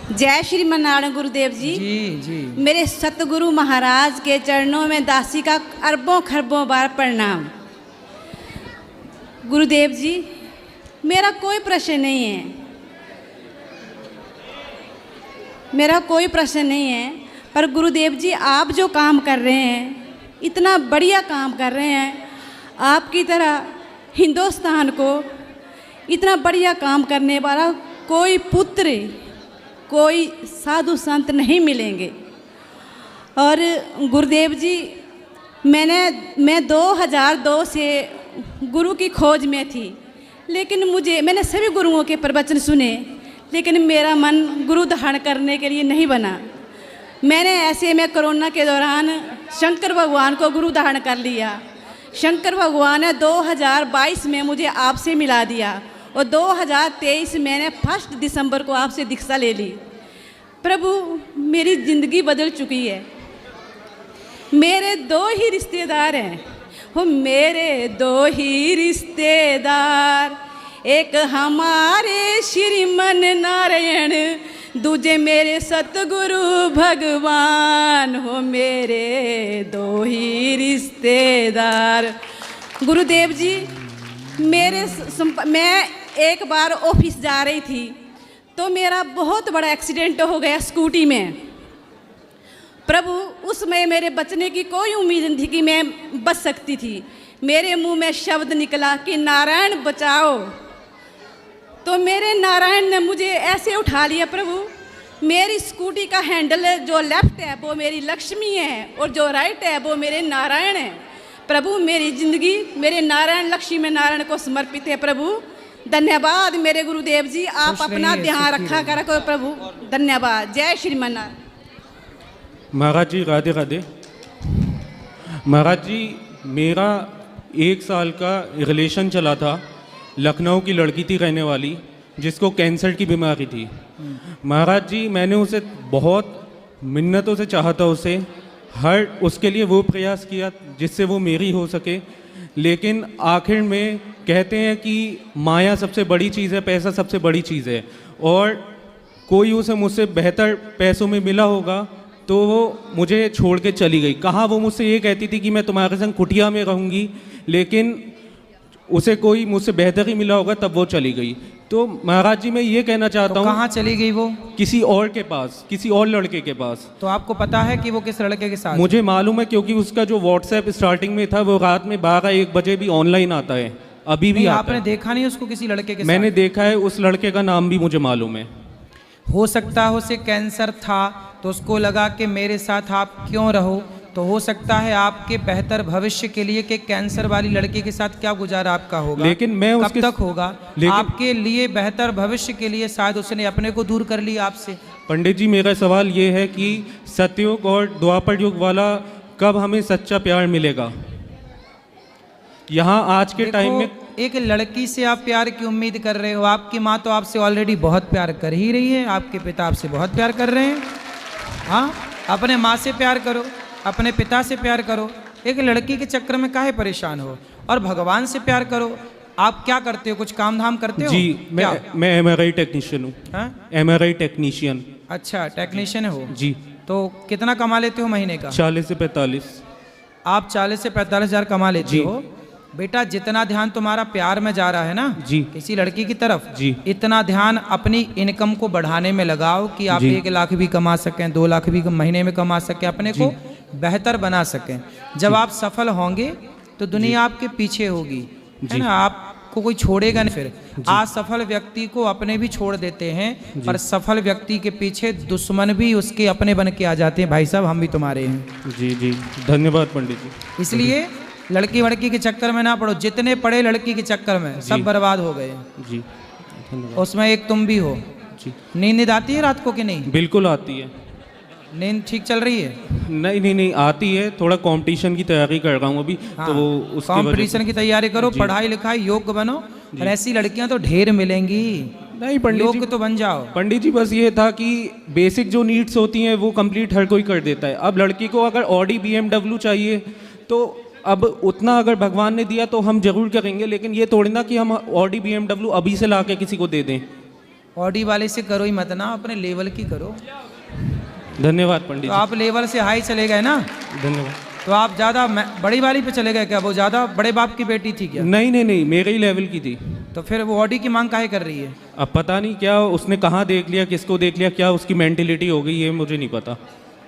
जय श्रीमन्नारायण गुरुदेव जी। जी। मेरे सतगुरु महाराज के चरणों में दासी का अरबों खरबों बार प्रणाम। गुरुदेव जी, मेरा कोई प्रश्न नहीं है, मेरा कोई प्रश्न नहीं है, पर गुरुदेव जी आप जो काम कर रहे हैं, इतना बढ़िया काम कर रहे हैं। आपकी तरह हिंदुस्तान को इतना बढ़िया काम करने वाला कोई पुत्र, कोई साधु संत नहीं मिलेंगे। और गुरुदेव जी, मैं 2002 से गुरु की खोज में थी, लेकिन मैंने सभी गुरुओं के प्रवचन सुने, लेकिन मेरा मन गुरु धारण करने के लिए नहीं बना। मैं कोरोना के दौरान शंकर भगवान को गुरु धारण कर लिया। शंकर भगवान ने 2022 में मुझे आपसे मिला दिया और 2023 मैंने 1 दिसंबर को आपसे दीक्षा ले ली। प्रभु, मेरी ज़िंदगी बदल चुकी है। मेरे 2 ही रिश्तेदार हैं, मेरे 2 ही रिश्तेदार, एक हमारे श्रीमन नारायण, दूजे मेरे सतगुरु भगवान, मेरे 2 ही रिश्तेदार। गुरुदेव जी, मैं एक बार ऑफिस जा रही थी तो मेरा बहुत बड़ा एक्सीडेंट हो गया स्कूटी में। प्रभु, उसमें मेरे बचने की कोई उम्मीद नहीं थी कि मैं बच सकती थी। मेरे मुंह में शब्द निकला कि नारायण बचाओ, तो मेरे नारायण ने मुझे ऐसे उठा लिया। प्रभु, मेरी स्कूटी का हैंडल जो लेफ्ट है वो मेरी लक्ष्मी है और जो राइट है वो मेरे नारायण है। प्रभु, मेरी ज़िंदगी मेरे नारायण लक्ष्मी नारायण को समर्पित है। प्रभु, धन्यवाद मेरे गुरुदेव जी, आप अपना ध्यान रखा करो प्रभु। धन्यवाद। जय श्रीमन्नारायण। महाराज जी राधे राधे। महाराज जी, मेरा 1 साल का रिलेशन चला था। लखनऊ की लड़की थी रहने वाली, जिसको कैंसर की बीमारी थी। महाराज जी, मैंने उसे बहुत मिन्नतों से चाहा था, उसके लिए वो प्रयास किया जिससे वो मेरी हो सके, लेकिन आखिर में कहते हैं कि माया सबसे बड़ी चीज़ है, पैसा सबसे बड़ी चीज़ है, और कोई उसे मुझसे बेहतर पैसों में मिला होगा तो वो मुझे छोड़ के चली गई। कहाँ वो मुझसे ये कहती थी कि मैं तुम्हारे संग कुटिया में रहूँगी, लेकिन उसे कोई मुझसे बेहतर ही मिला होगा तब वो चली गई। तो महाराज जी, मैं ये कहना चाहता हूँ, कहाँ चली गई वो? किसी और के पास, किसी और लड़के के पास। तो आपको पता है कि वो किस लड़के के साथ? मुझे मालूम है, क्योंकि उसका जो व्हाट्सएप स्टार्टिंग में था वो रात में 12-1 बजे भी ऑनलाइन आता है, अभी भी आता आपने है। देखा नहीं उसको किसी लड़के के साथ? मैंने देखा है, उस लड़के का नाम भी मुझे मालूम है। हो सकता है उसे कैंसर था तो उसको लगा कि मेरे साथ आप क्यों रहो, तो हो सकता है आपके बेहतर भविष्य के लिए कि कैंसर वाली लड़की के साथ क्या गुजारा आपका होगा, लेकिन मैं कब तक होगा, आपके लिए बेहतर भविष्य के लिए शायद उसने अपने को दूर कर लिया आपसे। पंडित जी, मेरा सवाल ये है कि सतयुग और द्वापर युग वाला कब हमें सच्चा प्यार मिलेगा? यहाँ आज के टाइम में एक लड़की से आप प्यार की उम्मीद कर रहे हो। आपकी माँ तो आपसे ऑलरेडी बहुत प्यार कर ही रही है, आपके पिता आपसे बहुत प्यार कर रहे हैं। हाँ, अपने माँ से प्यार करो, अपने पिता से प्यार करो, एक लड़की के चक्कर में काहे परेशान हो, और भगवान से प्यार करो। आप क्या करते हो, कुछ काम धाम करते हो? जी, मैं MRI टेक्नीशियन हूँ। MRI technician. अच्छा, टेक्नीशियन हो जी। तो कितना कमा लेते हो महीने का? 40 से 45। आप 40 से 45 हज़ार कमा लेते हो। बेटा, जितना ध्यान तुम्हारा प्यार में जा रहा है ना जी, किसी लड़की की तरफ जी, इतना ध्यान अपनी इनकम को बढ़ाने में लगाओ कि आप 1 लाख भी कमा सकें, 2 लाख भी महीने में कमा सकें, अपने को बेहतर बना सकें। जब आप सफल होंगे तो दुनिया आपके पीछे होगी, है ना, आपको कोई छोड़ेगा नहीं। फिर असफल व्यक्ति को अपने भी छोड़ देते हैं, पर सफल व्यक्ति के पीछे दुश्मन भी उसके अपने बन के आ जाते हैं। भाई साहब, हम भी तुम्हारे हैं। जी जी, धन्यवाद पंडित जी। इसलिए लड़की वड़की के चक्कर में ना पड़ो। जितने पड़े लड़की के चक्कर में सब बर्बाद हो गए। जी, उसमें एक तुम भी हो। जी। नींद आती है रात को कि नहीं? बिल्कुल आती है। नींद ठीक चल रही है? नहीं आती है। थोड़ा कंपटीशन की तैयारी कर रहा हूँ अभी। हाँ, तो उसकी कंपटीशन की तैयारी करो, पढ़ाई लिखाई योग्य बनो, और ऐसी लड़कियां तो ढेर मिलेंगी। नहीं पंडित जी, योग्य तो बन जाओ। पंडित जी, बस ये था कि बेसिक जो नीड्स होती हैं वो कंप्लीट हर कोई कर देता है। अब लड़की को अगर ऑडी BMW चाहिए तो अब उतना अगर भगवान ने दिया तो हम जरूर करेंगे, लेकिन ये थोड़ी ना कि हम ऑडी BMW अभी से ला के किसी को दे दें। ऑडी वाले से करो ही मत ना, अपने लेवल की करो। धन्यवाद पंडित तो आप लेवल से हाई चले गए ना, जी, धन्यवाद। तो आप ज़्यादा बड़ी वाली पे चले गए क्या? वो ज़्यादा बड़े बाप की बेटी थी क्या? नहीं नहीं नहीं, मेरे ही लेवल की थी। तो फिर वो ऑडी की मांग काहे कर रही है? अब पता नहीं क्या उसने कहाँ देख लिया, किसको देख लिया, क्या उसकी मेंटेलिटी हो गई, ये मुझे नहीं पता।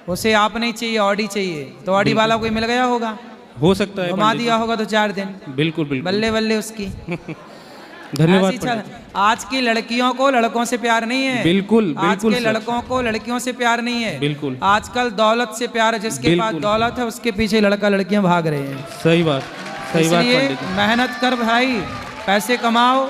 उसे आप नहीं चाहिए, ऑडी चाहिए, तो ऑडी वाला कोई मिल गया होगा, हो सकता है घुमा पंडित दिया होगा 2-4 दिन, जी। बिल्कुल बिल्कुल, बल्ले बल्ले उसकी। धन्यवाद ऐसी पंडित। आज की लड़कियों को लड़कों से प्यार नहीं है, बिल्कुल आज बिल्कुल के सच। लड़कों को लड़कियों से प्यार नहीं है, बिल्कुल। आजकल दौलत से प्यार है, जिसके पास बिल्कुल। दौलत है उसके पीछे लड़का लड़कियां भाग रहे हैं। सही बात, सही बात इसलिए पंडित जी। मेहनत कर भाई, पैसे कमाओ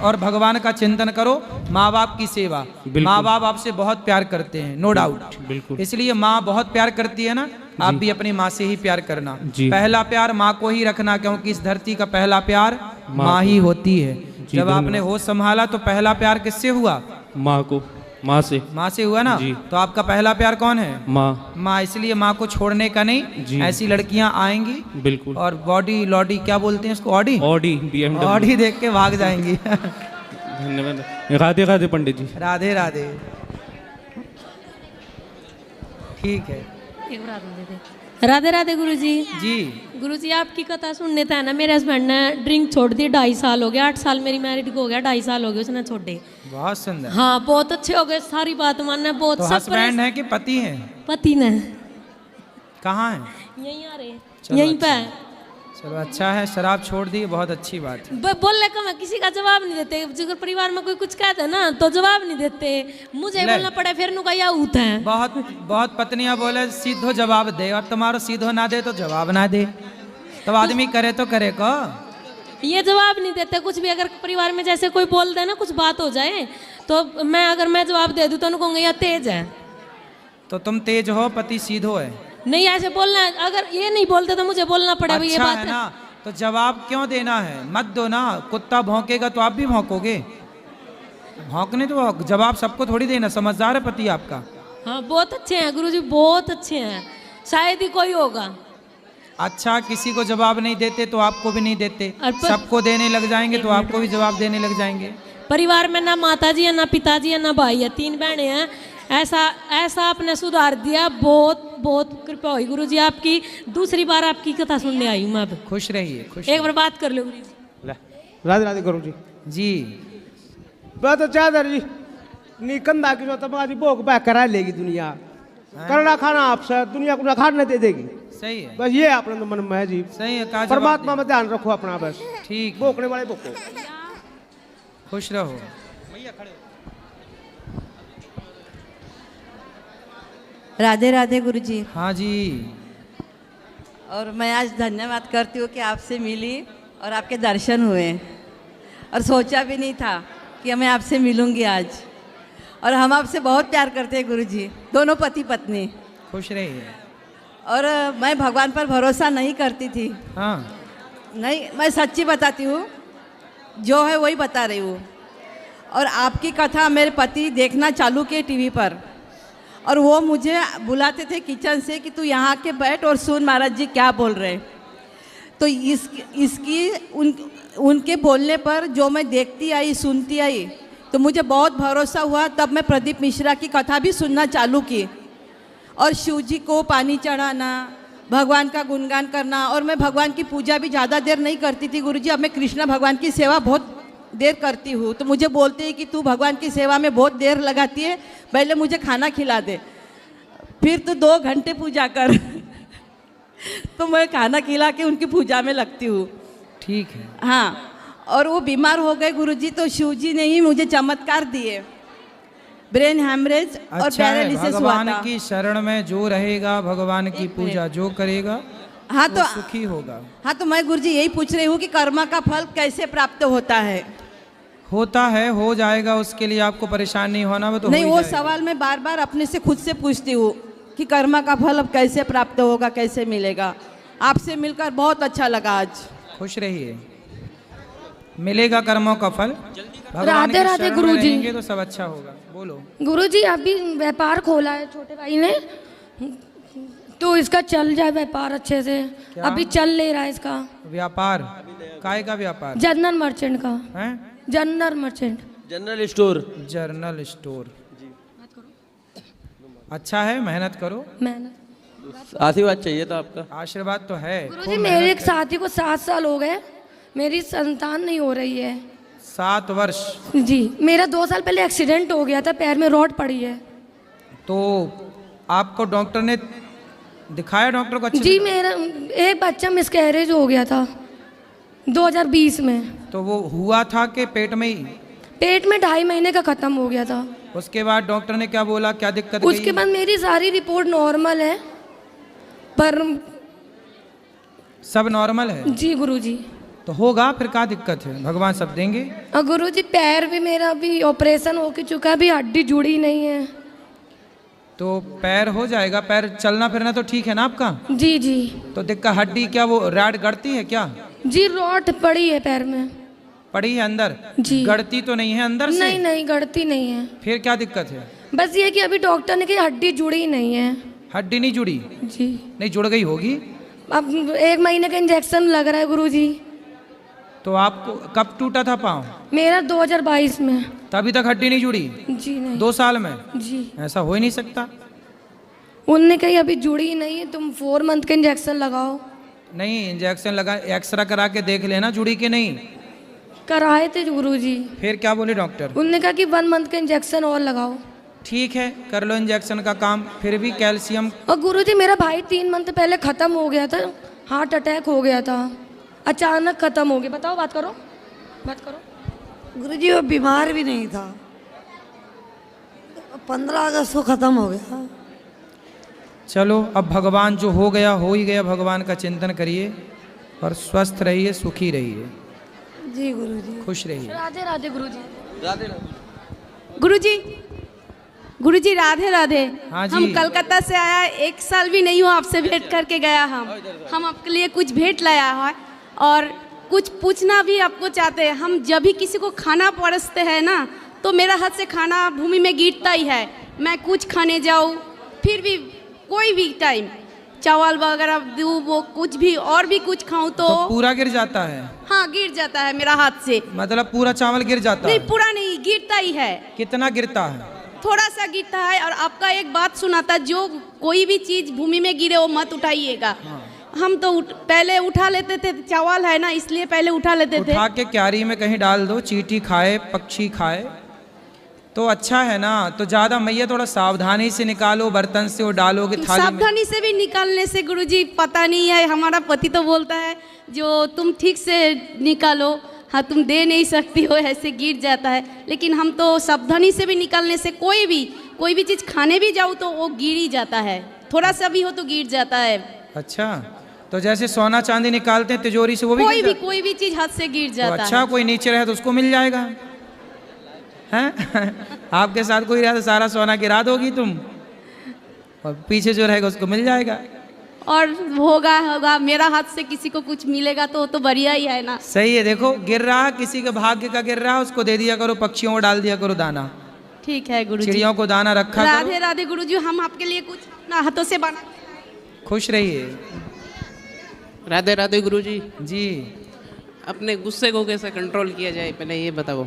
और भगवान का चिंतन करो, माँ बाप की सेवा। बिल्कुल। माँ बाप आपसे बहुत प्यार करते हैं, नो डाउट। बिल्कुल। इसलिए माँ बहुत प्यार करती है ना, आप भी अपनी माँ से ही प्यार करना। जी। पहला प्यार माँ को ही रखना, क्योंकि इस धरती का पहला प्यार माँ ही होती है। जी, जब धन्यवाद। आपने होश संभाला तो पहला प्यार किससे हुआ? माँ को, माँ से। माँ से हुआ ना। जी। तो आपका पहला प्यार कौन है? माँ। माँ। इसलिए माँ को छोड़ने का नहीं। जी। ऐसी लड़कियां आएंगी बिल्कुल। और बॉडी लॉडी क्या बोलते हैं उसको, ऑडी ऑडी, BMW। ऑडी देख के भाग जाएंगी। धन्यवाद। राधे राधे पंडित जी। राधे राधे। ठीक है राधे राधे गुरुजी। जी। गुरुजी आपकी कथा सुनने था ना, मेरे हस्बैंड ने ड्रिंक छोड़ दी, 2.5 साल हो गया, 8 साल मेरी मैरिड को हो गया, 2.5 साल हो गए उसने छोड़े। बहुत सुंदर। हाँ बहुत अच्छे हो गए, सारी बात मानना बहुत। तो सब हस्बैंड है कि पति है? पति ने कहाँ है? यहीं आ रहे, चलो यहीं अच्छा पे। चलो अच्छा है, शराब छोड़ दी, बहुत अच्छी बात है। बोलने का मैं किसी का जवाब नहीं देते, अगर परिवार में कोई कुछ कहता है ना तो जवाब नहीं देते, मुझे ले। बोलना पड़े, फिर नु का या ऊत है। बहुत बहुत पत्नियां बोले सीधो जवाब दे, और तुम्हारो सीधो ना दे तो जवाब ना दे, तो आदमी करे तो करे को। ये जवाब नहीं देते कुछ भी। अगर परिवार में जैसे कोई बोल दे ना, कुछ बात हो जाए तो मैं जवाब दे दूं तो उनको कहूँगा या तेज है। तो तुम तेज हो, पति सीधो है। नहीं ऐसे बोलना है, अगर ये नहीं बोलते तो मुझे बोलना पड़े। ये अच्छा बात है ना, तो जवाब क्यों देना है? मत दो ना। कुत्ता भौंकेगा तो आप भी भौंकोगे, भौंकने तो जवाब सबको थोड़ी देना। समझदार है पति आपका। हाँ बहुत अच्छे हैं गुरुजी, बहुत अच्छे हैं, शायद ही कोई होगा। अच्छा, किसी को जवाब नहीं देते तो आपको भी नहीं देते, और सबको देने लग जाएंगे तो आपको भी जवाब देने लग जाएंगे। परिवार में ना माता जी है, ना पिताजी है, ना भाई है, 3 बहनें हैं। ऐसा आपने सुधार दिया, बहुत बहुत कृपा हुई गुरुजी आपकी। दूसरी बार आपकी कथा सुनने आई हूँ मैं अब। खुश रहिए, खुश एक बार बात कर लो गुरुजी। राधे राधे गुरु जी। जी। बात चादर जी निकंदा की तुम्हारी भोग बैक करा लेगी दुनिया, करना खाना आपसे, दुनिया को खाने दे देगी। सही है, बस ये अपने तो मन में है जी। सही है। कहा परमात्मा में ध्यान रखो अपना, बस ठीक, भोगने वाले भोगो। खुश रहो। राधे राधे गुरुजी। हाँ जी। और मैं आज धन्यवाद करती हूँ कि आपसे मिली और आपके दर्शन हुए, और सोचा भी नहीं था कि मैं आपसे मिलूंगी आज। और हम आपसे बहुत प्यार करते हैं गुरुजी, दोनों पति पत्नी। खुश रहिए। और मैं भगवान पर भरोसा नहीं करती थी। हाँ। नहीं, मैं सच्ची बताती हूँ, जो है वही बता रही हूँ। और आपकी कथा मेरे पति देखना चालू किए टीवी पर, और वो मुझे बुलाते थे किचन से कि तू यहाँ के बैठ और सुन महाराज जी क्या बोल रहे। तो उनके बोलने पर जो मैं देखती आई, सुनती आई, तो मुझे बहुत भरोसा हुआ। तब मैं प्रदीप मिश्रा की कथा भी सुनना चालू की, और शिव जी को पानी चढ़ाना, भगवान का गुणगान करना। और मैं भगवान की पूजा भी ज़्यादा देर नहीं करती थी गुरुजी, अब मैं कृष्ण भगवान की सेवा बहुत देर करती हूँ। तो मुझे बोलते हैं कि तू भगवान की सेवा में बहुत देर लगाती है, पहले मुझे खाना खिला दे, फिर तू 2 घंटे पूजा कर। तो मैं खाना खिला के उनकी पूजा में लगती हूँ। ठीक है। हाँ, और वो बीमार हो गए गुरुजी, तो शिव जी ने ही मुझे चमत्कार दिए, ब्रेन हैमरेज और अच्छा है, पैरालिसिस हुआ भगवान था। की शरण में जो रहेगा, भगवान की पूजा जो करेगा, हाँ वो तो सुखी होगा। हाँ, तो मैं गुरुजी यही पूछ रही हूँ कि कर्मा का फल कैसे प्राप्त होता है? होता है, हो जाएगा, उसके लिए आपको परेशान नहीं होना। वो तो नहीं, हो ही वो जाएगा। सवाल मैं बार बार अपने से खुद से पूछती हूँ कि कर्मा का फल अब कैसे प्राप्त होगा, कैसे मिलेगा। आपसे मिलकर बहुत अच्छा लगा आज। खुश रहिए, मिलेगा कर्मों का फल। भगवान राधे की राधे शरण में गुरुजी। रहेंगे तो सब अच्छा होगा। बोलो। गुरुजी अभी व्यापार खोला है छोटे भाई ने, तो इसका चल जाए व्यापार अच्छे से। क्या? अभी चल ले रहा है इसका व्यापार, काय का व्यापार जनरल मर्चेंट का। है? General merchant general store. General store. अच्छा है, मेहनत करो। मेहनत आशीर्वाद चाहिए था आपका। आशीर्वाद तो है। गुरुजी मेरे एक साथी को 7 साल हो गए, मेरी संतान नहीं हो रही है। 7 वर्ष। जी मेरा 2 साल पहले एक्सीडेंट हो गया था, पैर में रॉड पड़ी है। तो आपको डॉक्टर ने दिखाया, डॉक्टर को? अच्छे जी मेरा एक बच्चा मिसकैरेज हो गया था 2020 में। तो वो हुआ था कि पेट में ही? पेट में 2.5 महीने का खत्म हो गया था। उसके बाद डॉक्टर ने क्या बोला, क्या दिक्कत उसके गई? बाद मेरी सारी रिपोर्ट नॉर्मल है, पर सब नॉर्मल है? जी गुरुजी। तो होगा, फिर क्या दिक्कत है, भगवान सब देंगे। और गुरुजी पैर भी मेरा भी ऑपरेशन हो के चुका, भी हड्डी जुड़ी नहीं है। तो पैर हो जाएगा, पैर चलना फिरना तो ठीक है ना आपका? जी जी। तो दिक्कत हड्डी, क्या वो रॉड गड़ती है क्या? जी रॉड पड़ी है पैर में। पड़ी है अंदर? जी। गड़ती तो नहीं है अंदर से? नहीं नहीं गड़ती नहीं है। फिर क्या दिक्कत है? बस ये कि अभी डॉक्टर ने कहा हड्डी जुड़ी नहीं है। हड्डी नहीं जुड़ी? जी। नहीं जुड़ गई होगी। अब 1 महीने का इंजेक्शन लग रहा है गुरुजी। तो आपको कब टूटा था पाँव? मेरा 2022 में। तभी तक हड्डी नहीं जुड़ी? जी नहीं। 2 साल में? जी। ऐसा हो ही नहीं सकता। उनने कही अभी जुड़ी नहीं है, तुम 4 मंथ का इंजेक्शन लगाओ। नहीं, इंजेक्शन लगा, एक्सरा करा के देख लेना जुड़ी कि नहीं। कराए थे गुरुजी। फिर क्या बोले डॉक्टर? उनने कहा कि 1 मंथ का इंजेक्शन और लगाओ। ठीक है, कर लो इंजेक्शन का काम। फिर भी कैल्शियम। और गुरुजी मेरा भाई 3 मंथ पहले ख़त्म हो गया था, हार्ट अटैक हो गया था, अचानक ख़त्म हो गया। बताओ, बात करो, बात करो। गुरुजी वो बीमार भी नहीं था, 15 अगस्त को ख़त्म हो गया। चलो, अब भगवान जो हो गया हो ही गया, भगवान का चिंतन करिए और स्वस्थ रहिए, सुखी रहिए। जी गुरुजी। खुश रहिए। राधे राधे गुरुजी। राधे राधे। गुरुजी, गुरुजी राधे राधे। हाँ जी। हम कलकत्ता से आया, 1 साल भी नहीं हुआ आपसे भेंट करके गया। हम आपके लिए कुछ भेंट लाया है और कुछ पूछना भी आपको चाहते हैं। हम जब भी किसी को खाना परोसते हैं ना, तो मेरा हाथ से खाना भूमि में गिरता ही है। मैं कुछ खाने जाऊँ, फिर भी कोई भी टाइम चावल वगैरह दूँ, वो कुछ भी और भी कुछ खाऊँ तो पूरा गिर जाता है? हाँ गिर जाता है मेरा हाथ से। मतलब पूरा चावल गिर जाता नहीं, है? पूरा नहीं, गिरता ही है। कितना गिरता है? थोड़ा सा गिरता है। और आपका एक बात सुनाता, जो कोई भी चीज भूमि में गिरे वो मत उठाइएगा। हम तो पहले उठा लेते थे, चावल है ना इसलिए पहले उठा लेते थे। उठा के क्यारी में कहीं डाल दो, चींटी खाए, पक्षी खाए तो अच्छा है ना। तो ज्यादा मैया थोड़ा सावधानी से निकालो, बर्तन से वो डालोगे थाली में। सावधानी से भी निकालने से गुरुजी पता नहीं है, हमारा पति तो बोलता है जो तुम ठीक से निकालो, हाँ तुम दे नहीं सकती हो, ऐसे गिर जाता है। लेकिन हम तो सावधानी से भी निकालने से कोई भी चीज़ खाने भी जाऊँ तो वो गिर ही जाता है, थोड़ा सा भी हो तो गिर जाता है। अच्छा, तो जैसे सोना चांदी निकालते हैं तिजोरी से, वो भी कोई भी चीज़ हाथ से गिर जाता तो अच्छा है। कोई नीचे रहे तो उसको मिल जाएगा, हैं? आपके साथ कोई रहा तो सारा सोना गिरा दोगी तुम, और पीछे जो रहेगा उसको मिल जाएगा। और होगा मेरा हाथ से किसी को कुछ मिलेगा तो बढ़िया ही है ना। सही है। देखो गिर रहा, किसी के भाग्य का गिर रहा, उसको दे दिया करो, पक्षियों को डाल दिया करो दाना। ठीक है गुरुजी। चिड़ियों को दाना रखा करो। राधे राधे गुरुजी, हम आपके लिए कुछ ना हाथों से बना। खुश रहिए। राधे राधे गुरुजी। जी। अपने गुस्से को कैसे कंट्रोल किया जाए, पहले ये बताओ।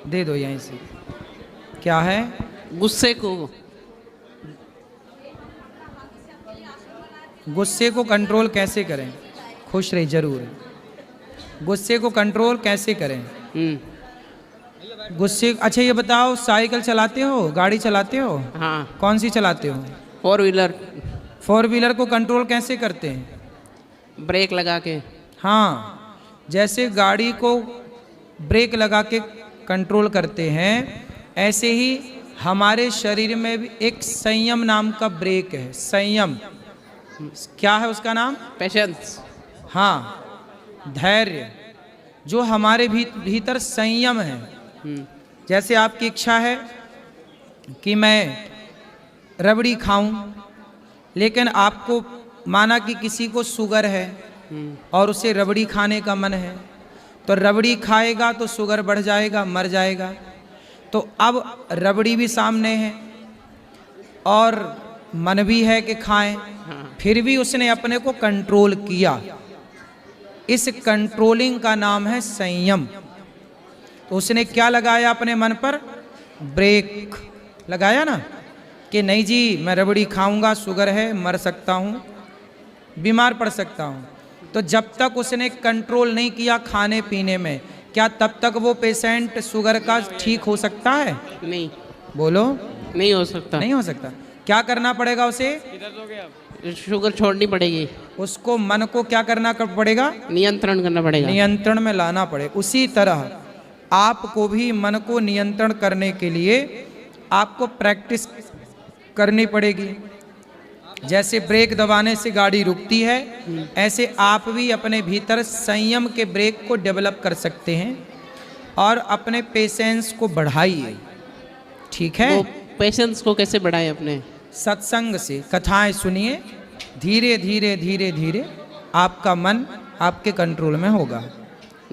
दे दो यहीं से। क्या है? गुस्से को कंट्रोल कैसे करें? खुश रही जरूर। गुस्से को कंट्रोल कैसे करें? गुस्से, अच्छा ये बताओ, साइकिल चलाते हो, गाड़ी चलाते हो? हाँ। कौन सी चलाते हो? 4 व्हीलर। 4 व्हीलर को कंट्रोल कैसे करते हैं? ब्रेक लगा के। हाँ, जैसे गाड़ी को ब्रेक लगा के कंट्रोल करते हैं, ऐसे ही हमारे शरीर में भी एक संयम नाम का ब्रेक है। संयम, क्या है उसका नाम? पेशेंस। हाँ, धैर्य, जो हमारे भीतर संयम है। जैसे आपकी इच्छा है कि मैं रबड़ी खाऊं, लेकिन आपको माना कि किसी को शुगर है और उसे रबड़ी खाने का मन है, तो रबड़ी खाएगा तो शुगर बढ़ जाएगा, मर जाएगा। तो अब रबड़ी भी सामने है और मन भी है कि खाएं, फिर भी उसने अपने को कंट्रोल किया। इस कंट्रोलिंग का नाम है संयम। तो उसने क्या लगाया अपने मन पर? ब्रेक लगाया ना, कि नहीं जी मैं रबड़ी खाऊंगा, शुगर है, मर सकता हूँ, बीमार पड़ सकता हूँ। तो जब तक उसने कंट्रोल नहीं किया खाने पीने में, क्या तब तक वो पेशेंट शुगर का ठीक हो सकता है? नहीं, बोलो। नहीं हो सकता। नहीं हो सकता। क्या करना पड़ेगा उसे? शुगर छोड़नी पड़ेगी। उसको मन को क्या करना पड़ेगा? नियंत्रण करना पड़ेगा। नियंत्रण में लाना पड़ेगा। उसी तरह आपको भी मन को नियंत्रण करने के लिए आपको प्रैक्टिस करनी पड़ेगी। जैसे ब्रेक दबाने से गाड़ी रुकती है, ऐसे आप भी अपने भीतर संयम के ब्रेक को डेवलप कर सकते हैं और अपने पेशेंस को बढ़ाइए। ठीक है? वो पेशेंस को कैसे बढ़ाएं अपने? सत्संग से कथाएं सुनिए, धीरे धीरे धीरे धीरे आपका मन आपके कंट्रोल में होगा।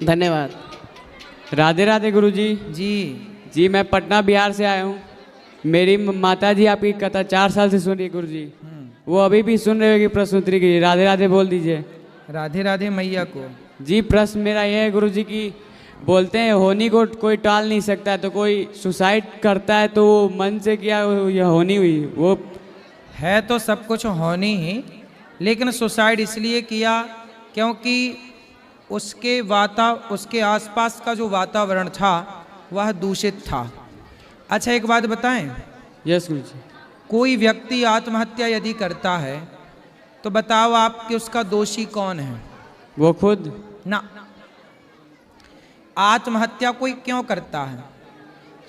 धन्यवाद। राधे राधे गुरुजी। जी मैं पटना बिहार से आया हूँ। मेरी माता जी आपकी कथा 4 साल से सुन रही है गुरुजी। वो अभी भी सुन रहे होगी प्रश्न उत्तरी की। राधे राधे बोल दीजिए। राधे राधे मैया को। जी प्रश्न मेरा यह है गुरुजी की बोलते हैं होनी को कोई टाल नहीं सकता, तो कोई सुसाइड करता है तो वो मन से किया या होनी हुई, वो है तो सब कुछ होनी ही, लेकिन सुसाइड इसलिए किया क्योंकि उसके आसपास का जो वातावरण था वह दूषित था। अच्छा एक बात बताएं? यस गुरुजी। कोई व्यक्ति आत्महत्या यदि करता है तो बताओ आप कि उसका दोषी कौन है? वो खुद ना। आत्महत्या कोई क्यों करता है?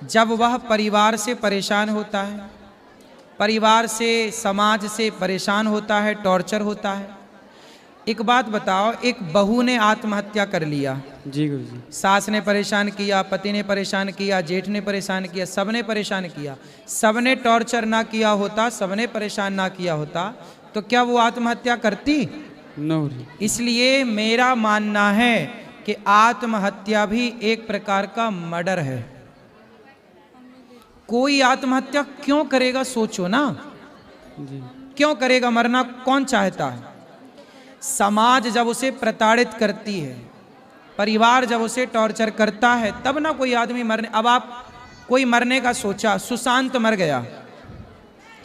जब वह परिवार से परेशान होता है, परिवार से, समाज से परेशान होता है, टॉर्चर होता है। एक बात बताओ, एक बहू ने आत्महत्या कर लिया, जी गुरुजी, सास ने परेशान किया, पति ने परेशान किया, जेठ ने परेशान किया, सबने परेशान किया, सबने टॉर्चर ना किया होता, सबने परेशान ना किया होता, तो क्या वो आत्महत्या करती? नो। इसलिए मेरा मानना है कि आत्महत्या भी एक प्रकार का मर्डर है। कोई आत्महत्या क्यों करेगा? सोचो ना, जी क्यों करेगा? मरना कौन चाहता है? समाज जब उसे प्रताड़ित करती है, परिवार जब उसे टॉर्चर करता है, तब ना कोई आदमी मरने। अब आप कोई मरने का सोचा, सुशांत मर गया,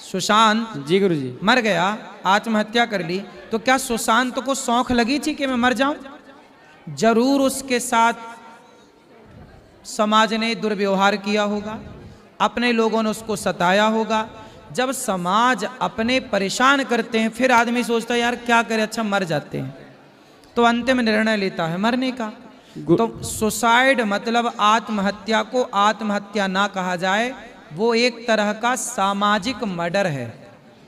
सुशांत जी गुरुजी मर गया, आत्महत्या कर ली, तो क्या सुशांत को शौक लगी थी कि मैं मर जाऊं? जरूर उसके साथ समाज ने दुर्व्यवहार किया होगा, अपने लोगों ने उसको सताया होगा। जब समाज अपने परेशान करते हैं, फिर आदमी सोचता है यार क्या करे, अच्छा मर जाते हैं, तो अंतिम निर्णय लेता है मरने का। तो सुसाइड मतलब आत्महत्या को आत्महत्या ना कहा जाए, वो एक तरह का सामाजिक मर्डर है।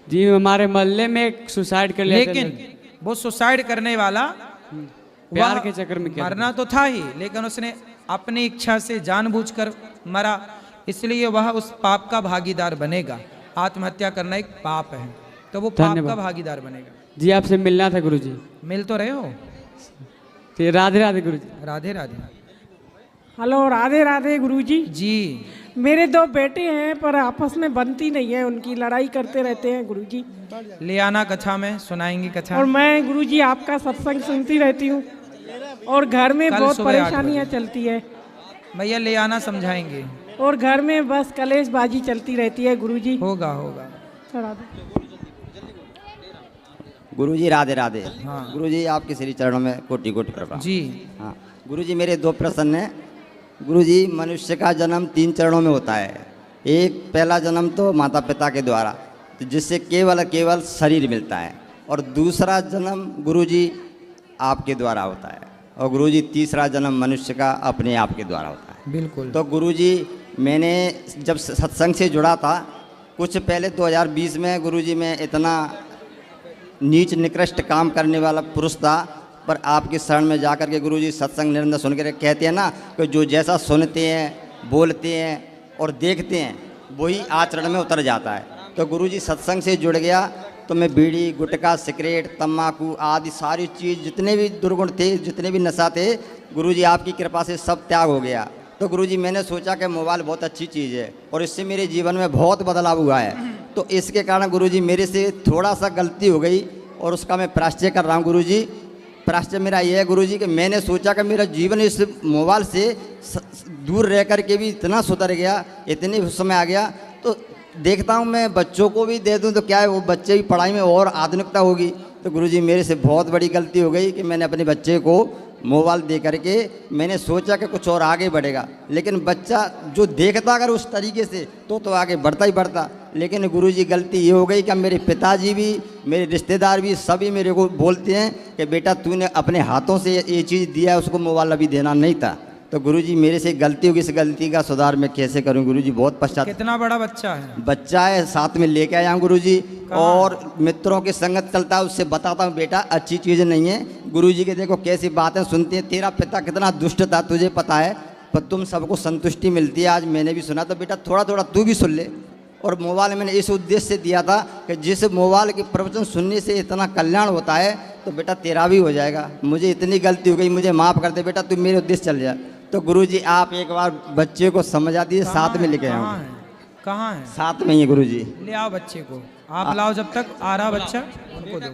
जी हमारे मोहल्ले में एक सुसाइड कर लिया, लेकिन वो सुसाइड करने वाला प्यार के चक्कर में क्या मरना तो था ही, लेकिन उसने अपनी इच्छा से जानबूझकर मरा, इसलिए वह उस पाप का भागीदार बनेगा। आत्महत्या करना एक पाप है, तो वो पाप का भागीदार बनेगा। जी आपसे मिलना था गुरुजी। मिल तो रहे हो? फिर राधे राधे गुरुजी। राधे राधे। हेलो राधे राधे गुरुजी। जी मेरे 2 बेटे हैं पर आपस में बनती नहीं है, उनकी लड़ाई करते रहते हैं गुरुजी। ले आना कथा में, सुनाएंगे कथा। और मैं गुरुजी आपका सत्संग सुनती रहती हूँ और घर में बहुत परेशानियाँ चलती है। भैया ले आना, समझाएंगे। और घर में बस कलेशबाजी चलती रहती है गुरुजी। होगा होगा। गुरुजी राधे राधे। हाँ। गुरुजी आपके श्री चरणों में कोटि कोटि प्रणाम। जी हाँ गुरुजी, मेरे 2 प्रश्न हैं। गुरुजी, मनुष्य का जन्म 3 चरणों में होता है। एक पहला जन्म तो माता पिता के द्वारा, तो जिससे केवल शरीर मिलता है, और दूसरा जन्म गुरुजी आपके द्वारा होता है, और गुरुजी तीसरा जन्म मनुष्य का अपने आप के द्वारा होता है। बिल्कुल। तो गुरुजी मैंने जब सत्संग से जुड़ा था कुछ पहले 2020 में, गुरुजी मैं इतना नीच निकृष्ट काम करने वाला पुरुष था, पर आपके शरण में जाकर के गुरुजी सत्संग निरंतर सुन के कहते हैं ना कि जो जैसा सुनते हैं, बोलते हैं और देखते हैं वही आचरण में उतर जाता है। तो गुरुजी सत्संग से जुड़ गया तो मैं बीड़ी, गुटखा, सिगरेट, तम्बाकू आदि सारी चीज़, जितने भी दुर्गुण थे, जितने भी नशा थे, गुरुजी आपकी कृपा से सब त्याग हो गया। तो गुरुजी मैंने सोचा कि मोबाइल बहुत अच्छी चीज़ है और इससे मेरे जीवन में बहुत बदलाव हुआ है। तो इसके कारण गुरुजी मेरे से थोड़ा सा गलती हो गई और उसका मैं प्रायश्चित कर रहा हूँ। गुरुजी प्रायश्चित मेरा ये है गुरुजी कि मैंने सोचा कि मेरा जीवन इस मोबाइल से दूर रह कर के भी इतना सुधर गया, इतने समय आ गया। तो देखता हूँ मैं बच्चों को भी दे दूँ तो क्या है, वो बच्चे भी पढ़ाई में और आधुनिकता होगी। तो गुरुजी मेरे से बहुत बड़ी गलती हो गई कि मैंने अपने बच्चे को मोबाइल दे करके मैंने सोचा कि कुछ और आगे बढ़ेगा, लेकिन बच्चा जो देखता अगर उस तरीके से तो आगे बढ़ता ही बढ़ता। लेकिन गुरुजी गलती ये हो गई कि मेरे पिताजी भी, मेरे रिश्तेदार भी, सभी मेरे को बोलते हैं कि बेटा तूने अपने हाथों से ये चीज़ दिया, उसको मोबाइल अभी देना नहीं था। तो गुरुजी मेरे से गलती होगी, इस गलती का सुधार मैं कैसे करूं गुरुजी? बहुत पश्चात। कितना बड़ा बच्चा है? बच्चा है, साथ में लेके आया हूँ गुरुजी, और मित्रों की संगत चलता है, उससे बताता हूँ बेटा अच्छी चीज़ नहीं है। गुरुजी के देखो कैसी बातें सुनती हैं, तेरा पिता कितना दुष्ट था तुझे पता है, पर तुम सबको संतुष्टि मिलती है। आज मैंने भी सुना, तो बेटा थोड़ा थोड़ा तू भी सुन ले। और मोबाइल मैंने इस उद्देश्य से दिया था कि जिस मोबाइल के प्रवचन सुनने से इतना कल्याण होता है तो बेटा तेरा भी हो जाएगा। मुझे इतनी गलती हो गई, मुझे माफ़ कर दे बेटा, तू मेरे उद्देश्य चल जा। तो गुरुजी आप एक बार बच्चे को समझा दिए, साथ में लेके आओ। कहाँ है? साथ में ही गुरुजी। ले आओ बच्चे को, आप लाओ, जब तक आ रहा बच्चा उनको दो।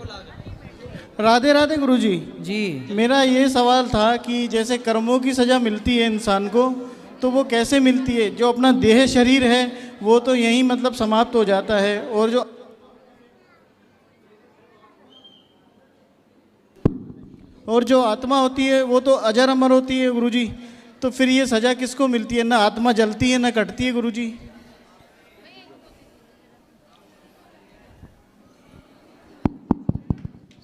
राधे राधे गुरुजी। जी, मेरा ये सवाल था कि जैसे कर्मों की सज़ा मिलती है इंसान को, तो वो कैसे मिलती है? जो अपना देह शरीर है वो तो यहीं मतलब समाप्त हो जाता है, और जो आत्मा होती है वो तो अजर अमर होती है गुरुजी। तो फिर ये सज़ा किसको मिलती है? ना आत्मा जलती है ना कटती है गुरुजी।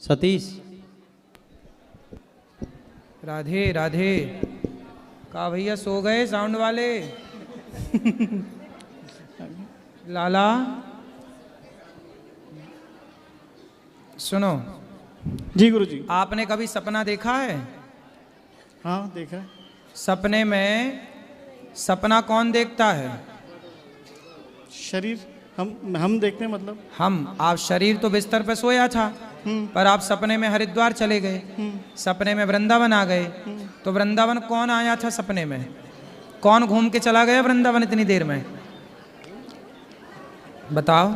सतीश। राधे राधे। कहा भैया सो गए साउंड वाले? लाला सुनो। जी गुरुजी। आपने कभी सपना देखा है? हाँ देखा है। सपने में सपना कौन देखता है? शरीर। हम देखते हैं मतलब? आप शरीर तो बिस्तर पे सोया था, पर आप सपने में हरिद्वार चले गए, सपने में वृंदावन आ गए। तो वृंदावन कौन आया था सपने में? कौन घूम के चला गया वृंदावन इतनी देर में? बताओ।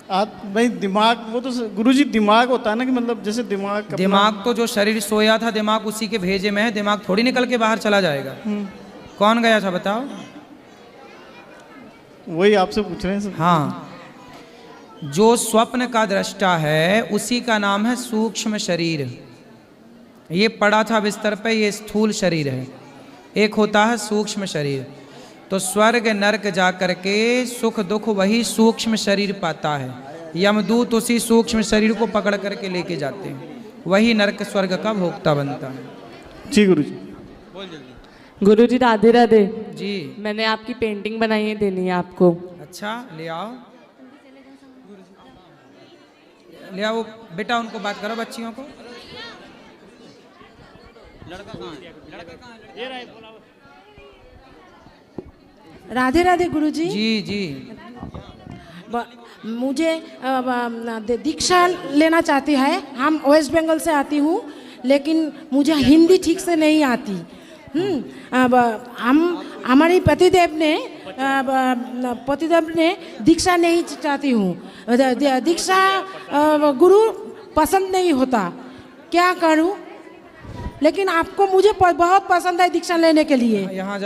भाई दिमाग, वो तो गुरुजी दिमाग होता है ना, कि मतलब जैसे दिमाग तो जो शरीर सोया था दिमाग उसी के भेजे में है, दिमाग थोड़ी निकल के बाहर चला जाएगा। कौन गया था बताओ? वही आपसे पूछ रहे हैं। हाँ, जो स्वप्न का दृष्टा है उसी का नाम है सूक्ष्म शरीर। ये पड़ा था बिस्तर पे, ये स्थूल शरीर है। एक होता है सूक्ष्म शरीर। तो स्वर्ग नरक जा करके सुख दुख वही सूक्ष्म शरीर पाता है। यमदूत उसी सूक्ष्म शरीर को पकड़ करके लेके जाते हैं, वही नरक स्वर्ग का भोक्ता बनता है। जी गुरुजी। गुरुजी राधे राधे। जी, मैंने आपकी पेंटिंग बनाई है, देनी है आपको। अच्छा, ले आओ ले आओ बेटा, उनको बात करो बच्चियों को। राधे राधे गुरुजी। जी जी। मुझे दीक्षा लेना चाहती है। हम वेस्ट बंगाल से आती हूँ, लेकिन मुझे हिंदी ठीक से नहीं आती। हमारे पतिदेव ने दीक्षा नहीं चाहती हूँ, दीक्षा गुरु पसंद नहीं होता, क्या करूँ? लेकिन आपको मुझे बहुत पसंद है दीक्षा लेने के लिए। यहाँ